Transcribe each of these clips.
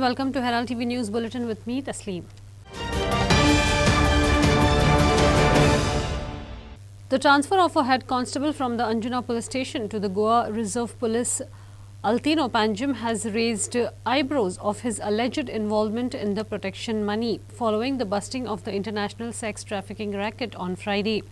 welcome to Herald TV News Bulletin with me, Tasleem. The transfer of a head constable from the Anjuna police station to the Goa Reserve Police Altino Panjim has raised eyebrows of his alleged involvement in the protection money following the busting of the international sex trafficking racket on Friday.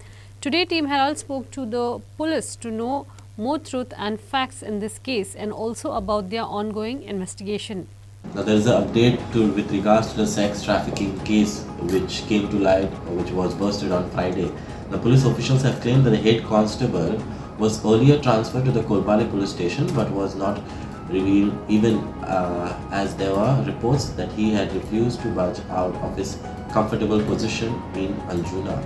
Today, Team Herald spoke to the police to know more truth and facts in this case and also about their ongoing investigation. Now there is an update with regards to the sex trafficking case which came to light, which was busted on Friday. The police officials have claimed that the head constable was earlier transferred to the Kolpali police station but was not revealed even as there were reports that he had refused to budge out of his comfortable position in Anjuna.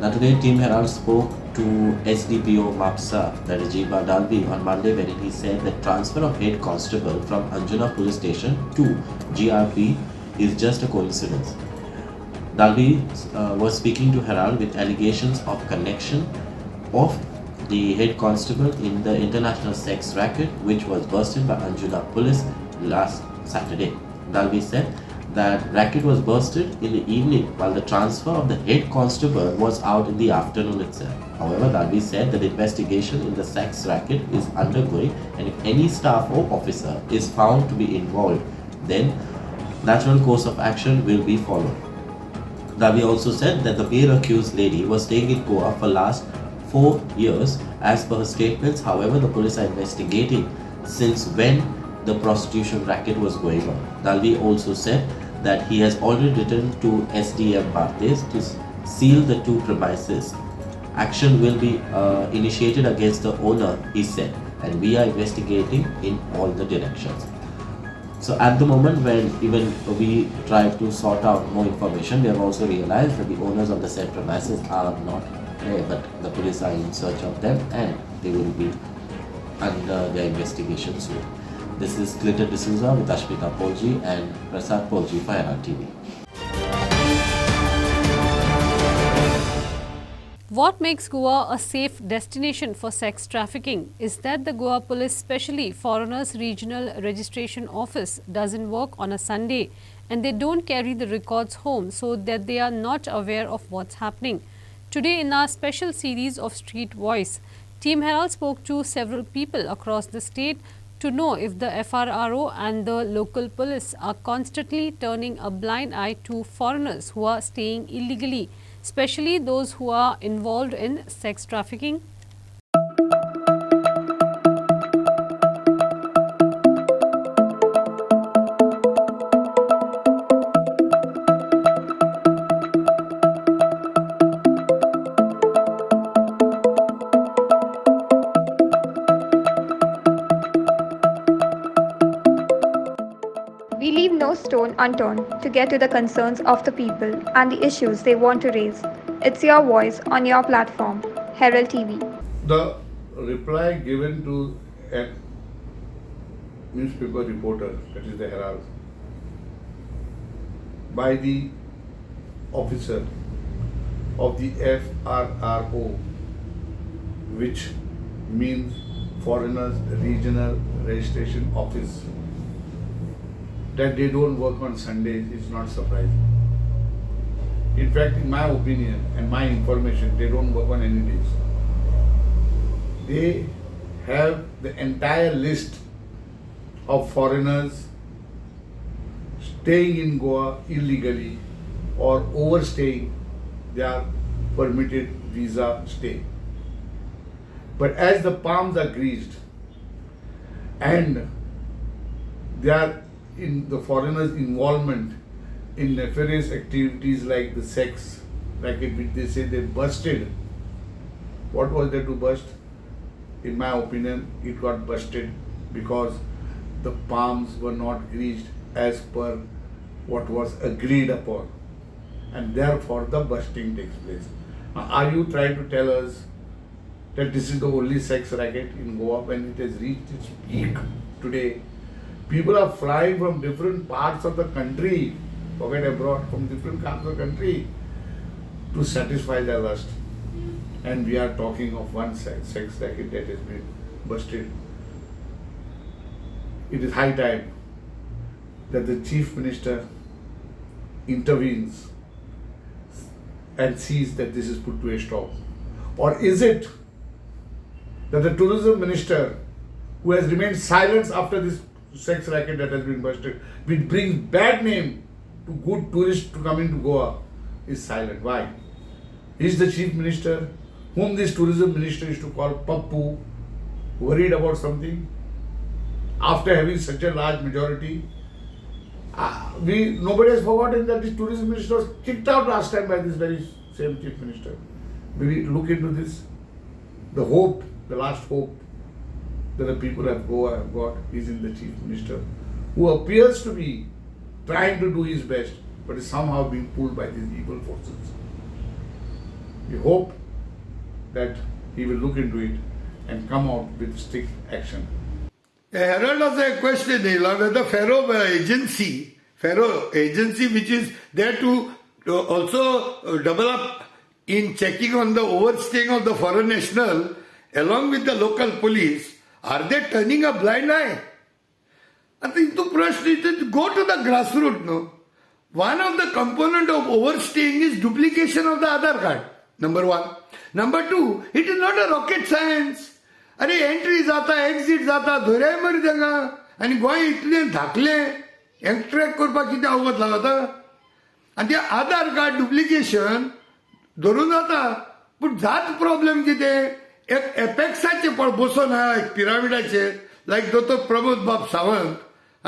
Now today Team Herald spoke to SDPO Mapsa, that is Jiba Dalvi, on Monday, wherein he said that transfer of head constable from Anjuna police station to GRP is just a coincidence. Dalvi was speaking to Herald with allegations of connection of the head constable in the international sex racket which was busted by Anjuna police last Saturday. Dalvi said that racket was busted in the evening while the transfer of the head constable was out in the afternoon itself. However, Dalvi said that the investigation in the sex racket is undergoing and if any staff or officer is found to be involved, then natural course of action will be followed. Dalvi also said that the pair accused lady was staying in Goa for last 4 years as per her statements. However, the police are investigating since when the prostitution racket was going on. Dalvi also said that he has already written to SDM Bartes to seal the two premises. Action will be initiated against the owner, he said, and we are investigating in all the directions. So at the moment when even we try to sort out more information, we have also realized that the owners of the said premises are not there, but the police are in search of them and they will be under their investigation soon. This is Clinton D'Souza with Ashmita Polji and Prasad Polji for Herald TV. What makes Goa a safe destination for sex trafficking is that the Goa Police, especially Foreigners Regional Registration Office, doesn't work on a Sunday and they don't carry the records home so that they are not aware of what's happening. Today in our special series of Street Voice, Team Herald spoke to several people across the state to know if the FRRO and the local police are constantly turning a blind eye to foreigners who are staying illegally, especially those who are involved in sex trafficking. We leave no stone unturned to get to the concerns of the people and the issues they want to raise. It's your voice on your platform, Herald TV. The reply given to a newspaper reporter, that is the Herald, by the officer of the FRRO, which means Foreigners Regional Registration Office, that they don't work on Sundays is not surprising. In fact, in my opinion and my information, they don't work on any days. They have the entire list of foreigners staying in Goa illegally or overstaying their permitted visa stay. But as the palms are greased and they are in the foreigners' involvement in nefarious activities like the sex racket which they say they busted. What was there to bust? In my opinion, it got busted because the palms were not greased as per what was agreed upon, and therefore the busting takes place. Now, are you trying to tell us that this is the only sex racket in Goa when it has reached its peak today? People are flying from different parts of the country, forget abroad, from different parts of the country to satisfy their lust. And we are talking of one sex racket that has been busted. It is high time that the Chief Minister intervenes and sees that this is put to a stop? Or is it that the Tourism Minister, who has remained silent after this sex racket that has been busted, which brings bad name to good tourists to come into Goa, is silent? Why? Is the Chief Minister, whom this Tourism Minister is to call Pappu, worried about something? After having such a large majority, nobody has forgotten that the Tourism Minister was kicked out last time by this very same Chief Minister. Maybe look into this. The hope, the last hope that the people of Goa have got is in the Chief Minister, who appears to be trying to do his best, but is somehow being pulled by these evil forces. We hope that he will look into it and come out with strict action. Herald has a question whether Faro agency which is there to also double up in checking on the overstaying of the foreign national along with the local police, are they turning a blind eye? I think the question is go to the grassroots. No? One of the component of overstaying is duplication of the Aadhaar card. Number one. Number two, it is not a rocket science. अरे entry जाता exit जाता धोऱ्याय मरी तेंगा आनी गोंय इतलें धाकलें एक्ट्रॅक्ट करपाक कितें अवगत लागता आनी तें आधार कार्ड डुप्लिकेशन धरून जाता पूण जात प्रॉब्लेम कितें एक एपेक्साचे पळ बसून आहा एक पिरामिडाचेर लायक दोतोर प्रमोद बाब सावंत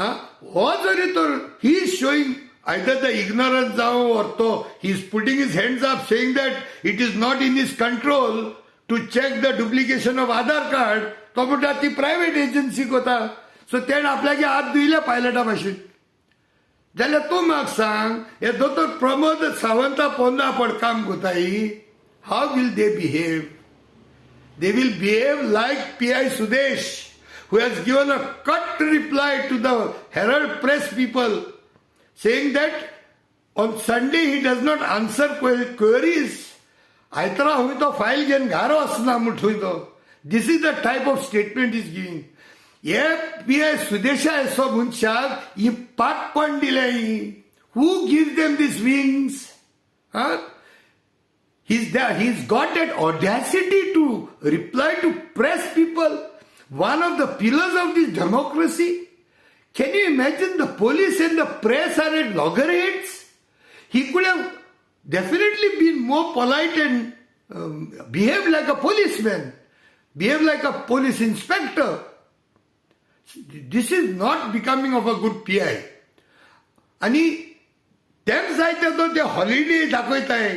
हो जरी तर he is showing either the ignorance or he is putting his hands up saying that it is not in his control to check the duplication of Aadhaar card, तो म्हणटा ती प्रायव्हेट एजन्सी कोता सो तेणें आपल्यागे हात धुयले पायलटा भाशेन जाल्यार तूं म्हाका सांग हे दोतोर प्रमोद सावंता पोंदा पड काम कोताई how will they behave? They will behave like P.I. Sudesh, who has given a cut reply to the Herald press people, saying that on Sunday he does not answer queries. आयतरा हुई तो फाइल घेन घारो असना मुठ हुई तो. This is the type of statement he's giving. ये P.I. Sudesha ऐसो मुनशाक ये पाक पण दिले. Who gives them these wings? Huh? He's there. He's got that audacity to reply to press people. One of the pillars of this democracy. Can you imagine the police and the press are at loggerheads? He could have definitely been more polite and behaved like a policeman, behaved like a police inspector. This is not becoming of a good PI. आणि तेम जायते तो ते holiday दाखयताय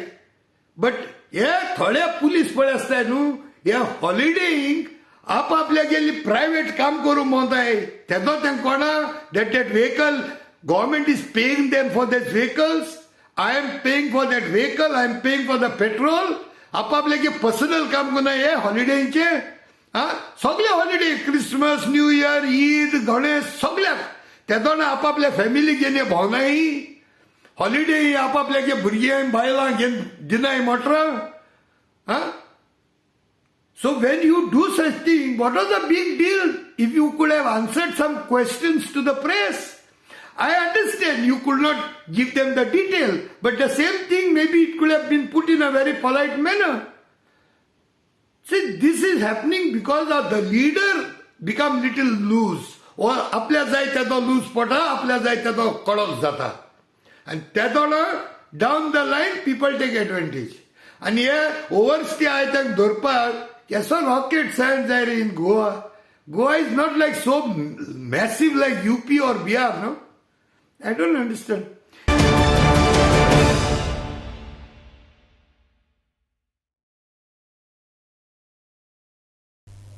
but हे थोडे police पळय आसताय न्हू हे हॉलिडेक आपल्या गेली प्रायव्हेट काम करूंक म्हणताय तेजो तें कोणा that vehicle government is paying them for that vehicles. I am paying for that vehicle, I am paying for the petrol. आपल्यागे पर्सनल काम कोना हे हॉलिडेचे सगळे holiday Christmas new year Eid Ganesh सगळ्याक तेदो आपल्या फॅमिली घेवन भोंवनाय हॉलिडे आपल्यागे भुरग्यांक बायलां घेवन दिनाय मोटरां So when you do such thing, what was the big deal if you could have answered some questions to the press? I understand you could not give them the detail, but the same thing maybe it could have been put in a very polite manner. See, this is happening because of the leader become little loose. Or आपल्या जाय तेदो loose पडटा आपल्या जाय तेदो कडक जाता and तेदोना down the line people take advantage. And here overstay I think धरपाक yes, so rocket science there in Goa. Goa is not like so massive like UP or Bihar, no? I don't understand.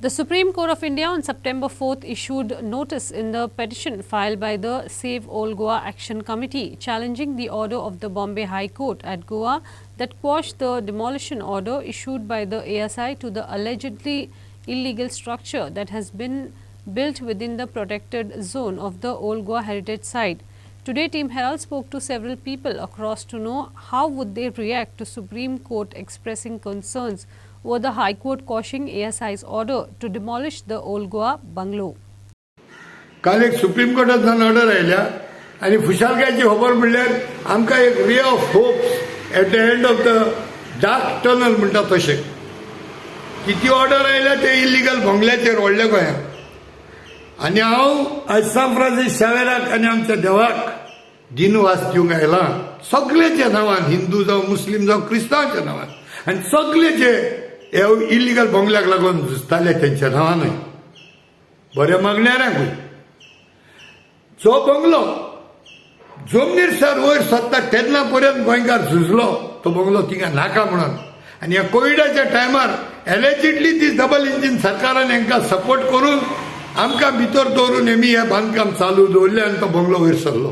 The Supreme Court of India on September 4th issued notice in the petition filed by the Save All Goa Action Committee challenging the order of the Bombay High Court at Goa that quashed the demolition order issued by the ASI to the allegedly illegal structure that has been built within the protected zone of the Old Goa Heritage Site. Today, Team Herald spoke to several people across to know how would they react to Supreme Court expressing concerns over the High Court quashing ASI's order to demolish the Old Goa bungalow. काल एक supreme कोर्टांतल्यान order आयल्या आनी खुशालकायेची खबर म्हणल्यार आमकां एक ray of hopes at the end of the dark tunnel म्हणटा तशें. किती ऑर्डर आयल्या ते इलिगल बंगल्याचेर व्हडल्या गोंयांत. आनी हांव आयज सान फ्रांसीस शावेराक आनी आमच्या देवाक दिनवास दिवंक आयलां सगळ्याच्या नांवान, हिंदू जावं मुस्लीम जावं क्रिस्तांवाच्या नांवान. आनी सगळे जे हे इलिगल बंगल्याक लागून झुजताले तेंच्या नांवानूय बऱ्या मागण्याऱ्यांकूय. जो बंगलो जमनीर सर वयर सरता तेन्ना पर्यंत गोंयकार झुजलो तो बंगलो थिंगा नाका म्हणून. आनी ह्या कोविडाच्या टायमार एलिजिडली ती डबल इंजीन सरकारान हांकां सपोर्ट करून आमकां भितर दवरून हेमी हें बांदकाम चालू दवरलें आनी तो बंगलो वयर सरलो.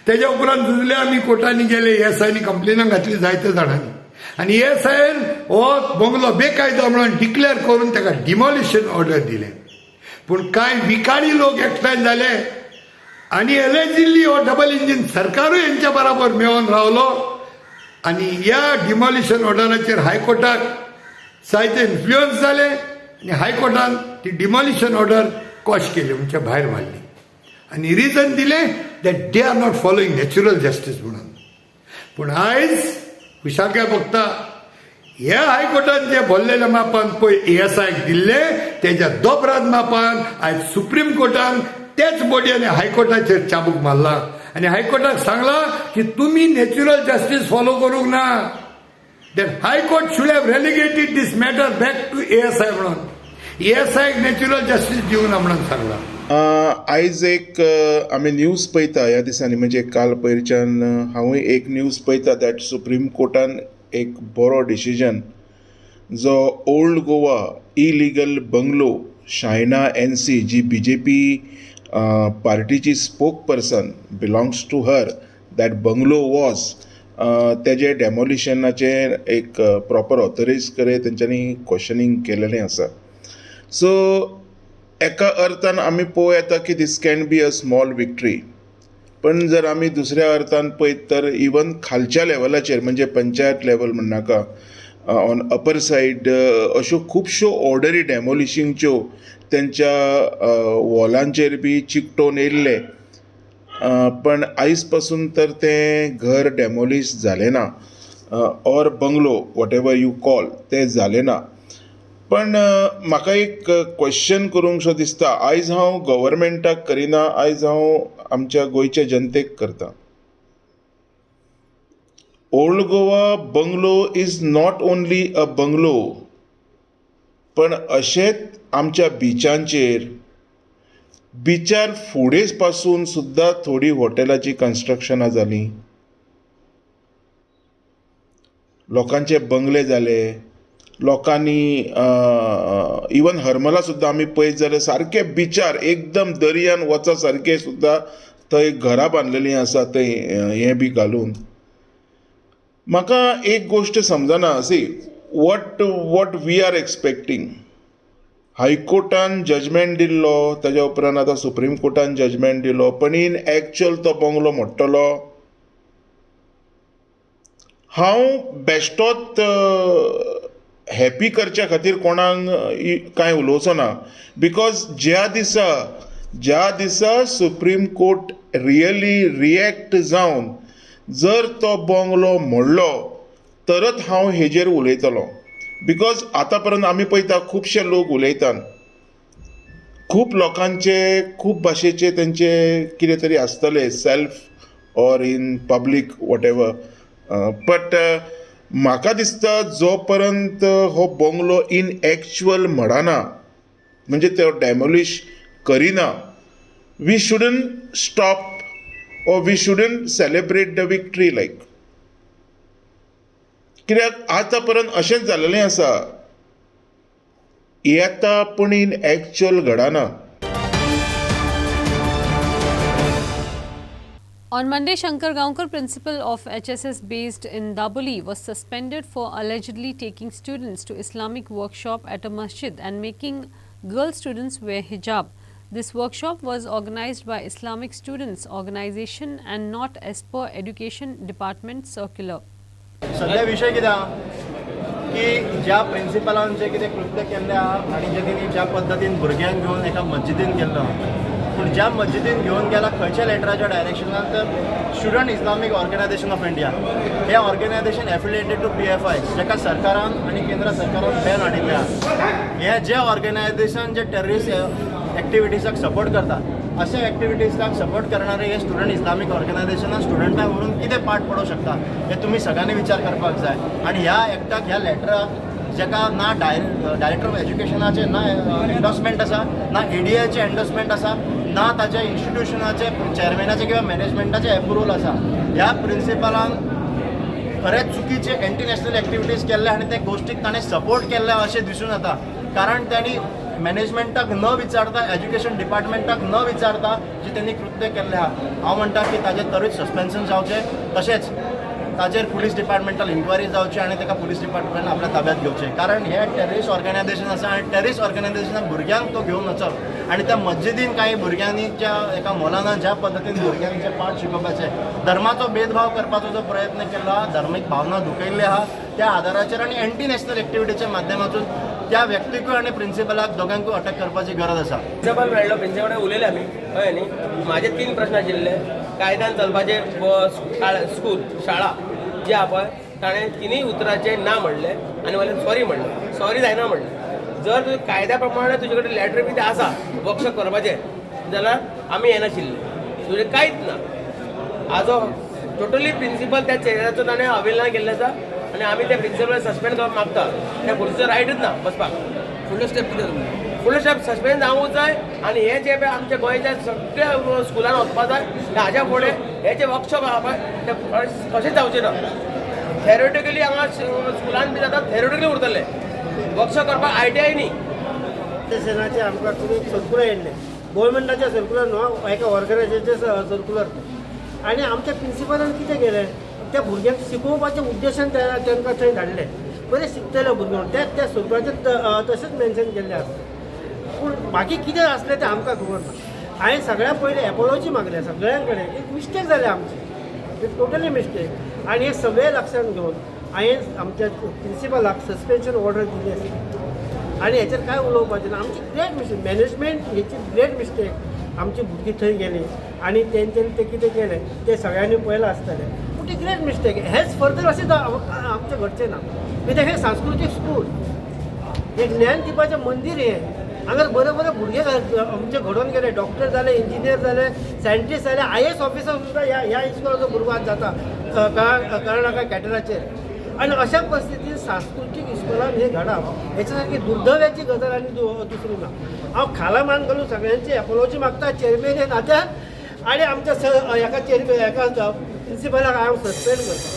तेज्या उपरांत झुजले आमी कोर्टांनी गेले, ESIनी कंप्लेनां घातली जायत्या जाणांनी. आनी ESIन हो बंगलो बेकायदा म्हणून डिक्लेअर करून ताका डिमॉलिशन ऑर्डर दिले. पूण कांय विकारी लोक एकठांय जाले आनी एलिजिडली हो डबल इंजीन सरकारूय हेंच्या बराबर मेळोन रावलो. आनी ह्या डिमॉलिशन ऑर्डराचेर हायकोर्टाक जायते इन्फ्लुयन्स जाले आनी हायकोर्टान ती डिमॉलिशन ऑर्डर कॉश केली, म्हणजे भायर मारली. आनी रिजन दिलें that they are not following natural justice म्हणून. पूण आयज खुशालकाय बघता ह्या हायकोर्टान जे भरलेल्या मापान पळय ESIक दिल्ले तेज्या दोबराद मापान आयज सुप्रीम कोर्टान तेच बॉडीने हायकोर्टाचेर चाबूक मारला. आनी हायकोर्टाक सांगला की तुमी नॅचरल जस्टीस फॉलो करूंक ना. Then high court should have relegated this matter back to ESI म्हणून. ESIक नॅचरल जस्टीस दिवंक ना म्हणून सांगला. आयज एक आमी न्यूज पळयता ह्या दिसांनी, म्हणजे काल पयरच्यान हांवूय एक न्यूज पळयता दॅट सुप्रीम कोर्टान एक बरो डिसिजन जो old Goa illegal bungalow Shaina NC ji BJP पार्टीची spokesperson belongs to her that bungalow was तेजे डेमोलिशनाचे एक प्रॉपर ऑथरायज करे तेंच्यांनी क्वेश्चनिंग केलेलें आसा. सो एका अर्थान आमी पळोवं येता की this can be a small victory. पण जर आमी दुसऱ्या अर्थान पळयत तर इवन खालच्या लेवलाचेर म्हणजे पंचायत लेवल म्हणनाका ऑन अपर सायड अश्यो खुबश्यो ऑर्डरी डेमोलिशिंगच्यो तेंच्या वॉलांचेर बी चिकटोवन येयल्ले. पण आयज पासून तर तें घर डेमोलिश जालें ना or bungalow what ever you call तें जालें ना. पण म्हाका एक क्वेश्चन करूंकसो दिसता. आयज हांव गव्हर्मेंटाक करिना, आयज हांव आमच्या गोंयच्या जनतेक करता. Old Goa bungalow is not only a bungalow, पण अशेंच आमच्या बिचार फुडें पासून सुद्दां थोडी हॉटेलाची कन्स्ट्रक्शनां जालीं, लोकांचे बंगले जाले, लोकांनी इवन हरमला सुद्दां आमी पळयत जाल्यार सारके बिचार एकदम दर्यान वचा सारके सुद्दां थंय घरां बांदलेलीं आसा थंय हें बी घालून. म्हाका एक गोश्ट समजना, see what we are expecting. हायकोर्टान जजमेंट दिल्लो, ताज्या उपरांत आतां सुप्रीम कोर्टान जजमेंट दिलो, पण इन एक्चुअल तो बंगलो मोडटलो. हांव बेश्टोच हॅपी करच्या खातीर कोणाक कांय उलोवचो ना, बिकॉज ज्या दिसा सुप्रीम कोर्ट रियली रिएक्ट जावन जर तो बंगलो मोडलो तरच हांव हेजेर उलयतलो. बिकॉज आतां पर्यंत आमी पळयता खुबशे लोक उलयतात, खूब लोकांचे खूब भाशेचे तेंचे कितें तरी आसतले self or in public what ever. But म्हाका दिसता जो पर्यंत हो बंगलो इन एक्चुअल मोडना, म्हणजे तो डेमोलिश करिना, we shouldn't stop or we shouldn't celebrate the victory. लायक कित्याक आतां पर्यंत अशेंच जाल्लें आसा, येता पूण इन एक्चुअल घडना. On Monday, Shankar Gaonkar, principal of HSS based in Daboli, was suspended for allegedly taking students to Islamic workshop at a masjid and making girl students wear hijab. This workshop was organized by Islamic Students Organization and not as per Education Department circular. सध्या विषय कितें आहा की ज्या प्रिंसिपलान जे कितें कृत्य केल्लें आहा आनी जे तेणी ज्या पद्दतीन भुरग्यांक घेवन एका मस्जिदीन गेल्लो पूण ज्या मस्जिदीन घेवन गेला खंयच्या लेटराच्या डायरेक्शनान तर student Islamic organisation of India हे ऑर्गनायझेशन एफिलिएटेड टू PFI जेका सरकारान आनी केंद्र सरकारान बॅन हाडिल्ले आहा. हे जे ऑर्गनायझेशन जे टेररिस्ट एक्टिविटीजाक सपोर्ट करता अशा एक्टिविटीजाक सपोर्ट करणारे हे स्टुडंट इस्लामीक ऑर्गनायझेशनान स्टुडंटांक व्हरून कितें पाठ पडोवंक शकता हे तुमी सगळ्यांनी विचार करपाक जाय. आनी ह्या एक्टाक ह्या लेटराक जेका ना डायरेक्टर ऑफ एज्युकेशनाचे ना एन्डोर्समेंट आसा ना ADAचे एन्डोर्समेंट आसा ना ताच्या इन्स्टिट्यूशनाचे चेअरमॅनाचे किंवा मॅनेजमेंटाचे एप्रुवल आसा. ह्या प्रिंसिपलान खरेंच चुकीचे एंटी एक्टिविटीज केल्ले आनी ते गोश्टीक ताणें सपोर्ट केल्ले अशें दिसून येता. कारण त्यांनी मॅनेजमेंटाक न विचारता एज्युकेशन डिपार्टमेंटाक न विचारता जे त्यांनी कृत्य केल्लें आहा हांव म्हणटा की ताजेर त्वरीत सस्पेन्शन जावचें तशेंच ताजेर पुलीस डिपार्टमेंटाल इन्क्वायरी जावची आनी ताका पुलीस डिपार्टमेंटान आपल्या ताब्यात घेवचें. कारण हे टेररिस्ट ऑर्गनायझेशन आसा आनी टेररिस्ट ऑर्गनायझेशनाक भुरग्यांक तो घेवन वचप आनी त्या मस्जिदीन काही भुरग्यांनी ज्या एका मोलानान ज्या पद्दतीन भुरग्यांचे पाठ शिकोवपाचे धर्माचो भेदभाव करपाचो जो प्रयत्न केला धार्मीक भावना दुखयल्ली आहा त्या आदाराचेर आनी एंटी नॅशनल एक्टिविटीच्या माध्यमातून त्या व्यक्तीकूय आनी प्रिंसिपलाक दोगांकूय अटक करपाची गरज आसा. प्रिंसिपल मेळ्ळो प्रिंसिपल उलयले आमी कळ्ळें न्ही. म्हाजे 3 प्रश्न आशिल्ले कायद्यान चलपाचे स्कूल शाळा जे आहा पळय ताणें 3 उतरांचे ना म्हणले आनी मागीर सॉरी म्हणलें. सॉरी जायना म्हणलें. जर तुवें कायद्या प्रमाणे तुजे कडेन लॅटर बी आसा वर्कशॉप करपाचें जाल्यार आमी येनाशिल्ले तुजें कांयच ना. आजो टोटली प्रिंसिपल त्या चेराचो ताणें अवेलना केल्लें आसा आनी आमी त्या प्रिंसिपलाक सस्पेंड करपाक मागता. त्या पुलिसाचो रायटच ना बसपाक. फुडलो स्टेप सस्पेंड जावूंक जाय आनी हे जे आमच्या गोंयच्या सगळ्या स्कुलान वचपाक जाय हाज्या फुडें हे जे वर्कशॉप आहा पळय ते कशेंच जावचें ना. थेरोटिकली हांगा स्कुलान बी जाता थेरोटिकली उरतले वर्कशॉप करपाक ITI न्ही. सेनाचे आमकां सर्कुलर येयल्ले गोवोरमेंटाचे सर्कुलर न्हू एका ऑर्गनायझेशनाचे सर्कुलर आनी आमच्या प्रिंसिपलान कितें केलें त्या भुरग्यांक शिकोवपाच्या उद्देशान तांकां थंय धाडले. बरें शिकतले भुरग्यांक त्या सर्कुलाचेर तशेंच मेन्शन केल्लें आसा. पूण बाकी कितें आसलें तें आमकां खबर ना. हांवें सगळ्यां पयलीं एपॉलॉजी मागल्या सगळ्यां कडेन. एक मिस्टेक जाली आमची टोटली मिस्टेक आनी हे सगळे लक्षांत घेवन हांवें आमच्या प्रिंसिपलाक सस्पेन्शन ऑर्डर दिली आसा आनी हेचेर कांय उलोवपाचें ना. आमची ग्रेट मिस्टेक मॅनेजमेंट हेची ग्रेट मिस्टेक. आमची भुरगीं थंय गेली आनी तेंच्यांनी तें कितें केलें तें सगळ्यांनी पळयलां आसतलें. पूण ती ग्रेट मिस्टेक हेच फर्दर अशें आमचें घडचें ना. कित्याक हे सांस्कृतीक स्कूल हे ज्ञान दिवपाचें मंदीर हें. हांगा बरे बरे भुरगे आमचे घडोवन गेले डॉक्टर जाले इंजिनियर जाले सायंटिस्ट जाले IAS ऑफिसर सुद्दां ह्या इस्कुलाचो भुरगो आज जाता कर्नाटका कॅटराचेर. आनी अशा परिस्थितीन सांस्कृतीक इस्कुलान हे घडप हेच्या सारकी दुर्दैवाची गजाल आनी दुसरी ना. हांव खाला मान घालून सगळ्यांची एपॉलॉजी मागता चेअरमॅन हे नात्यान आनी आमच्या हेका चेअरमॅन हेका प्रिंसिपलाक हांव सस्पेंड करता.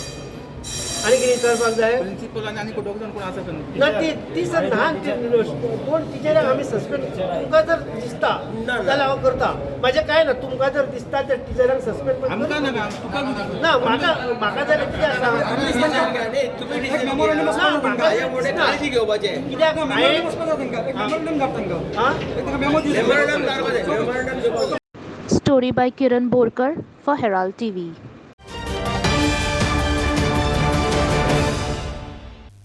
आनी कितें विचारपाक जाय प्रिंसिपलान आनी दोग जाण कोण आसा ना ती सर ल्हान कोण टिचराक आमी सस्पेंड तुमकां जर दिसता जाल्यार हांव करता. म्हाजें कांय ना. तुमकां जर दिसता त्या टिचराक सस्पेंड ना म्हाका जाल्यार कितें आसा कित्याक Story by Kiran Borkar for Herald TV.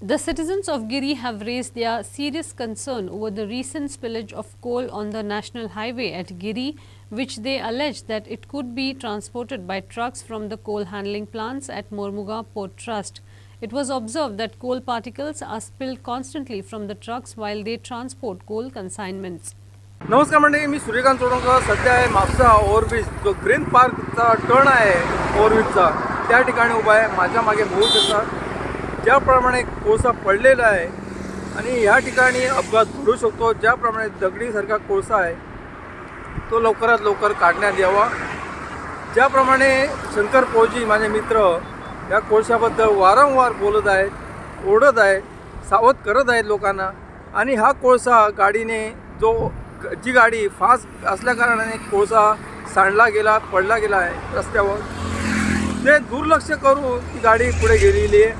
The citizens of Giri have raised their serious concern over the recent spillage of coal on the national highway at Giri, which they allege that it could be transported by trucks from the coal handling plants at Mormuga Port Trust. It was observed that coal particles are spilled constantly from the trucks while they transport coal consignments. नमस्कार मंडळी, मी सूर्यकांत चोडणकर सध्या आहे Mapusa overbridge जो green पार्कचा turn आहे ओव्हरब्रिजचा त्या ठिकाणी उभा आहे. माझ्या मागे बहुत असा ज्याप्रमाणे कोळसा पडलेला आहे आणि ह्या ठिकाणी अपघात घडू शकतो. ज्याप्रमाणे दगडीसारखा कोळसा आहे तो लवकरात लवकर काढण्यात यावा. ज्याप्रमाणे शंकर पोळजी माझे मित्र या कोळशाबद्दल वारंवार बोलत आहेत, ओरडत आहेत, सावध करत आहेत लोकांना. आणि हा कोळसा गाडीने जी गाडी फास्ट असल्याकारणाने कोळसा सांडला गेला पडला गेला आहे रस्त्यावर ते दुर्लक्ष करून ती गाडी पुढे गेलेली आहे.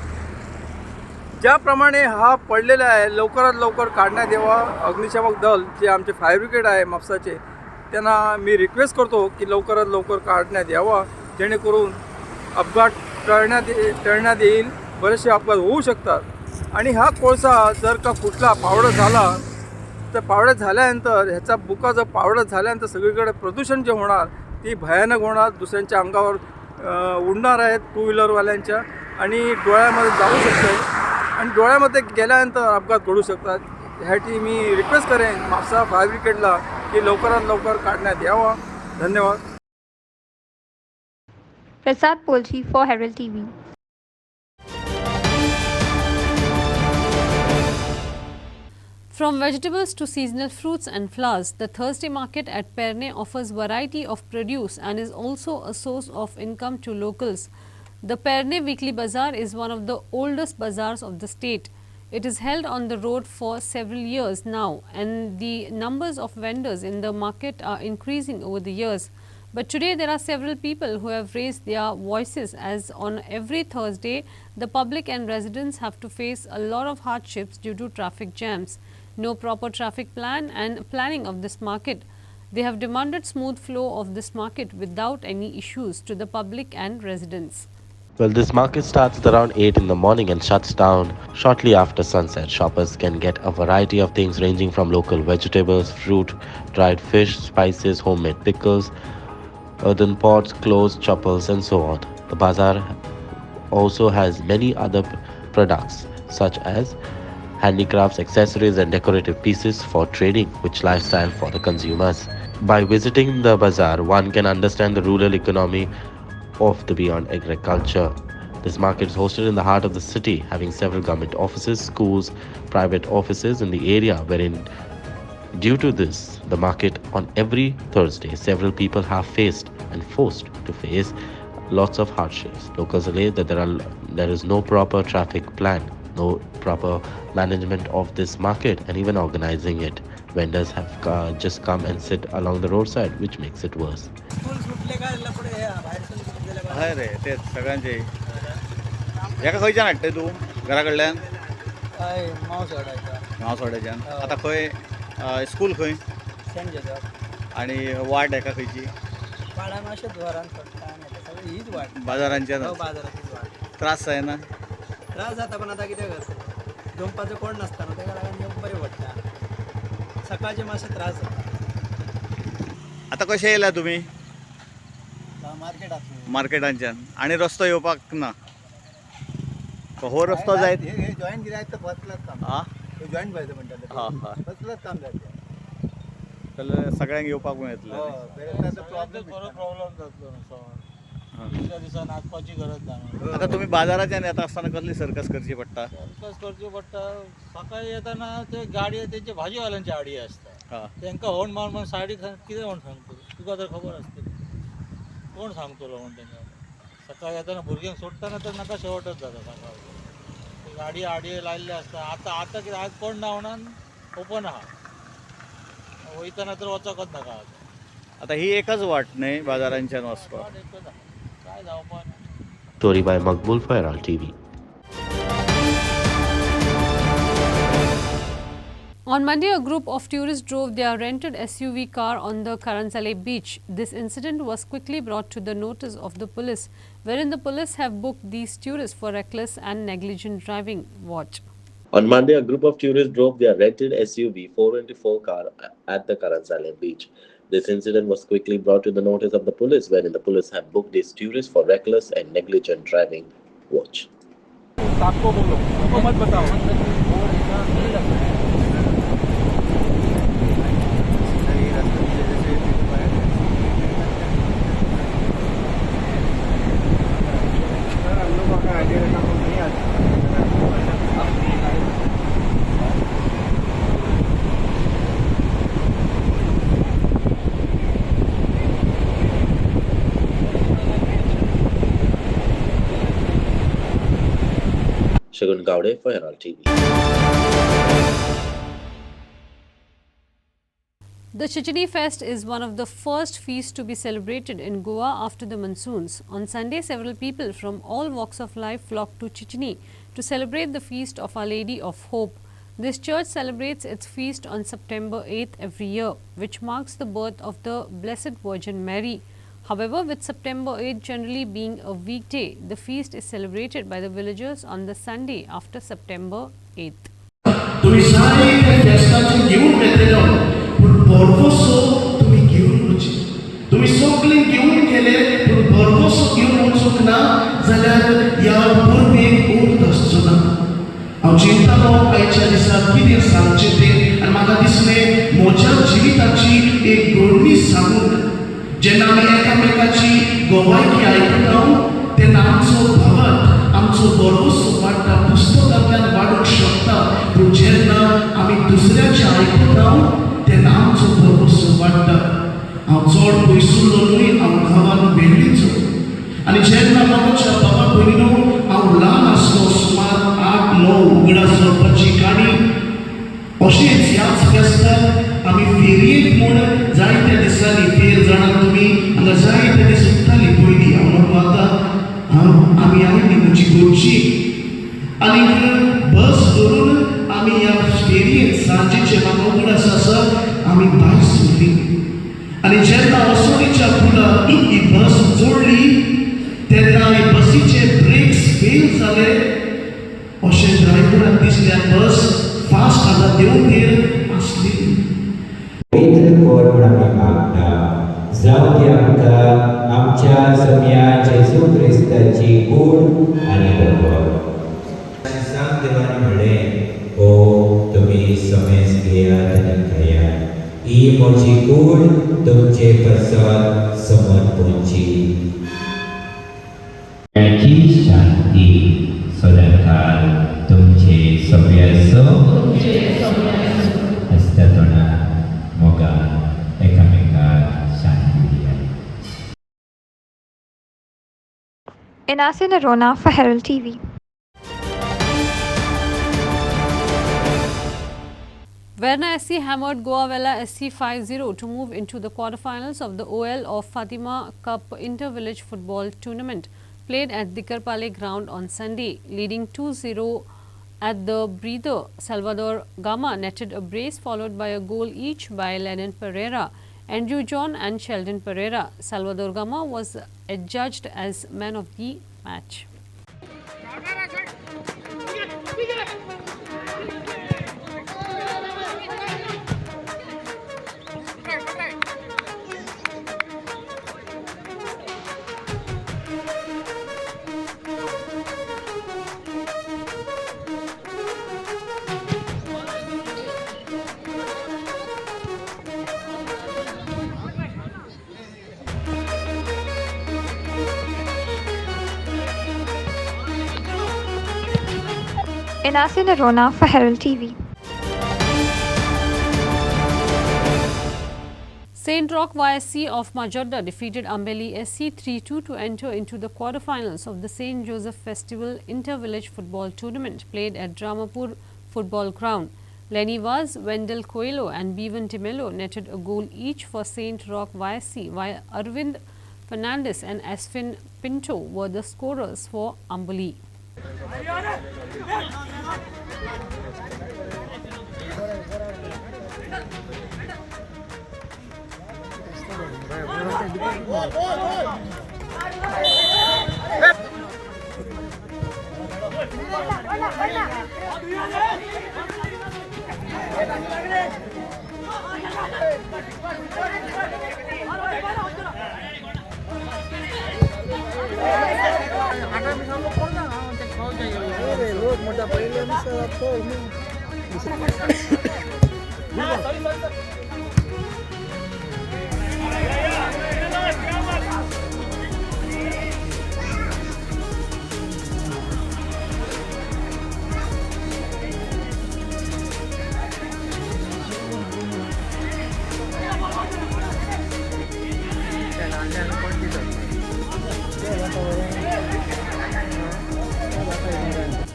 ज्याप्रमाणे हा पडलेला आहे लवकरात लवकर काढण्यात यावा. अग्निशामक दल जे आमचे फायर ब्रिगेड आहे म्हापसाचे त्यांना मी रिक्वेस्ट करतो की लवकरात लवकर काढण्यात यावा जेणेकरून अपघात टळण्यात येईल. बरेचसे अपघात होऊ शकतात आणि हा कोळसा जर का कुठला पावडर झाला ते पावडर झाल्यानंतर ह्याचा बुका जर पावडर झाल्यानंतर सगळीकडे प्रदूषण जे होणार ती भयानक होणार, दुसऱ्यांच्या अंगावर उडणार आहेत टू व्हीलरवाल्यांच्या आणि डोळ्यामध्ये जाऊ शकते आणि डोळ्यामध्ये गेल्यानंतर अपघात घडू शकतात. ह्यासाठी मी रिक्वेस्ट करेन म्हापसा फायर ब्रिगेडला की लवकरात लवकर काढण्यात यावा. धन्यवाद. Prasad Polchi for Herald TV. From vegetables to seasonal fruits and flowers, the Thursday market at Perne offers variety of produce and is also a source of income to locals. The Perne Weekly Bazaar is one of the oldest bazaars of the state. It is held on the road for several years now, and the numbers of vendors in the market are increasing over the years. But today there are several people who have raised their voices, as on every Thursday the public and residents have to face a lot of hardships due to traffic jams. No proper traffic plan and planning of this market. They have demanded smooth flow of this market without any issues to the public and residents. Well, this market starts at around 8 in the morning and shuts down shortly after sunset. Shoppers can get a variety of things ranging from local vegetables, fruit, dried fish, spices, homemade pickles, earthen pots, clothes, choppers and so on. The bazaar also has many other products such as handicrafts, accessories and decorative pieces for trading, which lifestyle for the consumers. By visiting the bazaar, one can understand the rural economy of the beyond agriculture. This market is hosted in the heart of the city, having several government offices, schools, private offices in the area, wherein due to this, the market on every Thursday, several people have faced and forced to face lots of hardships. Locals allege that there is no proper traffic plan, no proper management of this market and even organizing it. Vendors have just come and sit along the roadside, which makes it worse. हय रे तेच सगळ्यांचे हेका खंयच्यान हाडटा तूं घरा कडल्यान माव सोड्याच्यान आतां खंय स्कूल खंय सेंट जोसेफ आनी वाट हेका खंयची वाडान अशें दवरान पडटा सगळी हीच वाट बाजारांच्यान बाजाराचीच वाट त्रास जायना त्रास जाता पण आता कितें करता दनपारचो कोण नासता न्हू तेका लागून येवंक बरें पडटा सकाळचे मातशे त्रास जाता. आतां कशें येयला तुमी मार्केटांतल्यान मार्केटांच्यान आनी रस्तो येवपाक ना हो रस्तो जाय जॉईंट कित्याक तर फसलाच काम हां जॉईंट पाहिजे म्हणटात फसलाच काम जाता जाल्यार सगळ्यांक येवपाक मेळटलें प्रॉब्लेम जातलो दुसऱ्या दिसान आसपाची गरज ना. आतां तुमी बाजाराच्यान येता आसतना कसली सर्कस करची पडटा सर्कस करची पडटा सकाळी येताना ते गाडी तेंचे भाजीवाल्यांची आडी आसता तांकां होण मारून साडी कितें म्हण सांगतलो तुका तर खबर आसतली कोण सांगतलो म्हण तांकां सकाळी येताना भुरग्यांक सोडटाना तर नाका शेवटच जाता सकाळ गाडी आडये लायल्ले आसता आतां कितें आज कोण ना म्हणून ओपन आहा वयताना तर वचकच नाका आतां ही एकच वाट न्हय बाजारांच्यान वचपाक काय जावपाक. Story by Maqbul for Herald TV. On Monday, a group of tourists drove their rented SUV car on the Karansale beach. This incident was quickly brought to the notice of the police, wherein the police have booked these tourists for reckless and negligent driving. Watch. On Monday, a group of tourists drove their rented SUV 4x4 car at the Karansale beach. This incident was quickly brought to the notice of the police, wherein the police have booked these tourists for reckless and negligent driving. Watch. आपको बोलो, आपको मत बताओ. Shagun Gowde for Herald TV. The Shini Fest is one of the first feasts to be celebrated in Goa after the monsoons. On Sunday, several people from all walks of life flocked to Chichini to celebrate the feast of Our Lady of Hope. This church celebrates its feast on September 8th every year, which marks the birth of the Blessed Virgin Mary. However, with September 8th generally being a weekday, the feast is celebrated by the villagers on the Sunday after September 8th. फेस्टाचे घेवन वेतलो पूण बरोसो तुमी घेवन वची तुमी सगळे घेवन गेले पूण बरोसो घेवन वचूंक ना जाल्यार ह्या परबेक अर्थ आसचो ना हांव चिंततालो आयच्या दिसा कितें सांगचें तें आनी म्हाका दिसलें म्हज्या जिविताची एक घडणी सांगून जेन्ना आमी एकामेकाची गोवायकी आयकता तेन्ना आमचो भावार्थ आमचो बरोसो वाडटा पुस्तकांतल्यान वाडूंक शकता पूण जेन्ना आमी दुसऱ्याचें आयकता तेन्ना आमचो बरोसो वाडटा हांव चड पयसुल्लो न्हय हांव गांवांत वेल्लीचो आनी जेन्ना म्हाज्या बाबा भयणीनो हांव ल्हान आसलो सुमार 8-9 उगडास जावपाची काणी अशेंच ह्याच फेस्ताक आमी फेरयेक म्हूण जायत्या दिसांनी फेर जाणां तुमी हांगा जायते दीस उरतालीं पयलीं हांव म्हणटा आतां आमी आयली म्हजी गोंयची आनी बस धरून आमी ह्या फेरयेक सांजेचे म्हाका उगडास आसा आमी भायर सरलीं आनी जेन्ना असोरीच्या पुलार ही बस जोडली तेन्ना ह्या बसीचे ब्रेक्स फेल जाले अशें ड्रायव्हराक दिसल्यार बस फास्ट आतां देंवतेर आसली पवित्र कर म्हूण आमी मागता जावं ती आमकां आमच्या सम्या जेजू क्रिस्ताची कूड आनी बरोबर सांग देवान म्हणलें ओ तुमी समेस घेयात आनी खायात ही म्हजी कूड तुमचे पसत समर्पणची शांती सदांकाळ तुमचे सगळ्याचो हस्त्या तोंडार मोगान एकामेकाक शांती दिया. Inasin Arona for Herald TV. Verna SC hammered Goa Vela SC 5-0 to move into the quarterfinals of the OL of Fatima Cup Inter-Village Football Tournament played at Dikarpale ground on Sunday, leading 2-0 at the breather. Salvador Gama netted a brace followed by a goal each by Lennon Pereira, Andrew John and Sheldon Pereira. Salvador Gama was adjudged as man of the match. Inasin Arona for Herald TV. St. Roch YSC of Majorda defeated Ambeli SC 3-2 to enter into the quarterfinals of the St. Joseph Festival Inter-Village Football Tournament played at Dramapur Football Ground. Lenny Vaz, Wendell Coelho and Bevan Timelo netted a goal each for St. Roch YSC, while Arvind Fernandez and Asfin Pinto were the scorers for Amboli.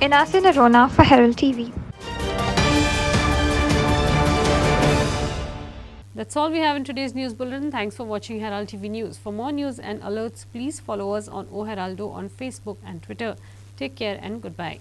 Inasin Arona for Herald TV. That's all we have in today's news bulletin. Thanks for watching Herald TV News. For more news and alerts, please follow us on O Heraldo on Facebook and Twitter. Take care and goodbye.